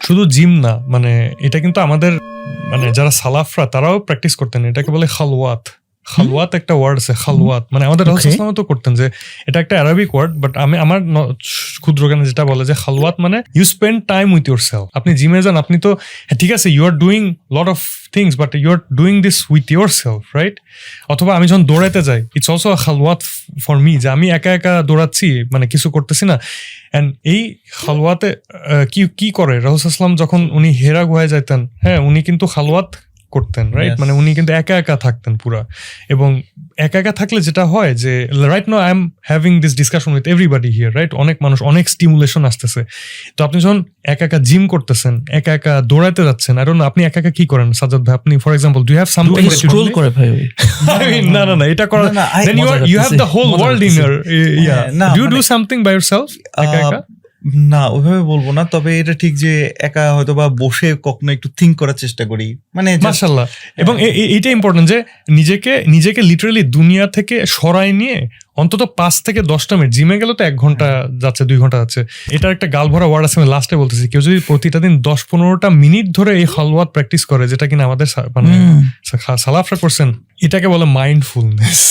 শুধু জিম না, মানে এটা কিন্তু আমাদের মানে যারা সালাফরা তারাও প্র্যাকটিস করতেন, এটাকে বলে খালওয়াত। খালওয়াত একটা ওয়ার্ড আছে, খালওয়াত মানে আমাদের রাসূল সাল্লাল্লাহু আলাইহি ওয়াসাল্লাম তো করতেন, যে এটা একটা অ্যারাবিক ওয়ার্ড, বাট আমি আমার ক্ষুদ্র জ্ঞানে যেটা বলে যে খালওয়াত মানে you spend time with yourself. আপনি জিমে যান, আপনি তো ঠিক আছে you are doing lot of things, but you are doing this with yourself, right? অথবা আমি যখন দৌড়াতে যাই, ইটস অলসো আ খালওয়াত ফর মি, যে আমি একা একা দৌড়াচ্ছি, মানে কিছু করতেছি না। অ্যান্ড এই খালওয়াতে কি করে রাসূল সাল্লাল্লাহু আলাইহি ওয়াসাল্লাম যখন উনি হেরা গুহায় যাইতেন, হ্যাঁ উনি কিন্তু খালওয়াত করতেন, রাইট? মানে উনি কিন্তু একা একা থাকতেন পুরা। এবং একা একা থাকলে যেটা হয় যে right now I am having this discussion with everybody here, right? অনেক মানুষ, অনেক স্টিমুলেশন আসতেছে। তো আপনি যখন একা একা জিম করতেছেন, একা একা দৌড়াতে যাচ্ছেন, আই ডোন্ট নো আপনি একা একা কি করেন সাজ্জাদ ভাই? আপনি for example do you have something scroll করে ভাই ওই না এটা করা, then you have the whole world in your, do you do something by yourself একা একা? না ওইভাবে বলবো না, তবে এটা ঠিক যে একা হয়তো বা বসে কখনো একটু থিঙ্ক করার চেষ্টা করি, মানে মাশাআল্লাহ। এবং এইটা ইম্পর্টেন্ট যে নিজেকে লিটারালি দুনিয়া থেকে সরাই নিয়ে অন্তত 5 থেকে 10টা মিনিট, জিমে গেলে তো 1 ঘন্টা যাচ্ছে, 2 ঘন্টা যাচ্ছে, এটার একটা গাল ভরা ওয়ার্ড আছে, আমি লাস্টে বলতেছি, কেউ যদি প্রতিটা দিন 10-15টা মিনিট ধরে এই খালওয়াত প্র্যাকটিস করে, যেটা কিনা আমাদের মানে সালাফরা করছেন, এটাকে বলে মাইন্ডফুলনেস।